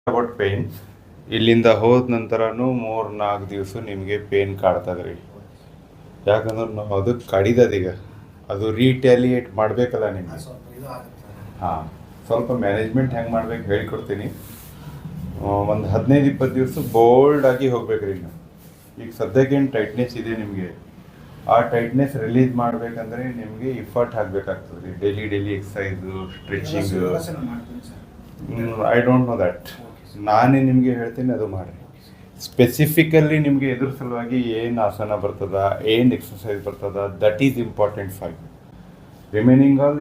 About pain ಇಲ್ಲಿಂದ ಹೋದ ನಂತರನೂ 3-4 ದಿವಸ ನಿಮಗೆ ಪೇನ್ ಕಾಡ್ತದೆ ರೀ. ಯಾಕಂದ್ರೆ ನಾವು ಅದಕ್ಕೆ ಕಡಿದದೀಗ ಅದು ರೀಟ್ಯಾಲಿಯೇಟ್ ಮಾಡಬೇಕಲ್ಲ ನಿಮಗೆ. ಹಾಂ, ಸ್ವಲ್ಪ ಮ್ಯಾನೇಜ್ಮೆಂಟ್ ಹೆಂಗೆ ಮಾಡ್ಬೇಕು ಹೇಳ್ಕೊಡ್ತೀನಿ. ಒಂದು 15-20 ದಿವಸ ಬೋಲ್ಡಾಗಿ ಹೋಗ್ಬೇಕು ರೀ ನೀವು. ಈಗ ಸದ್ಯಕ್ಕೇನು ಟೈಟ್ನೆಸ್ ಇದೆ ನಿಮಗೆ, ಆ ಟೈಟ್ನೆಸ್ ರಿಲೀಸ್ ಮಾಡಬೇಕಂದ್ರೆ ನಿಮಗೆ ಇಫರ್ಟ್ ಹಾಕಬೇಕಾಗ್ತದೆ ರೀ. Daily exercise, stretching. I don't know that. ನಾನೇ ನಿಮಗೆ ಹೇಳ್ತೀನಿ, ಅದು ಮಾಡಿರಿ. ಸ್ಪೆಸಿಫಿಕಲ್ಲಿ ನಿಮಗೆ ಎದುರು ಸಲುವಾಗಿ ಏನು ಆಸನ ಬರ್ತದ, ಏನು ಎಕ್ಸಸೈಸ್ ಬರ್ತದ, that is important for you. Remaining all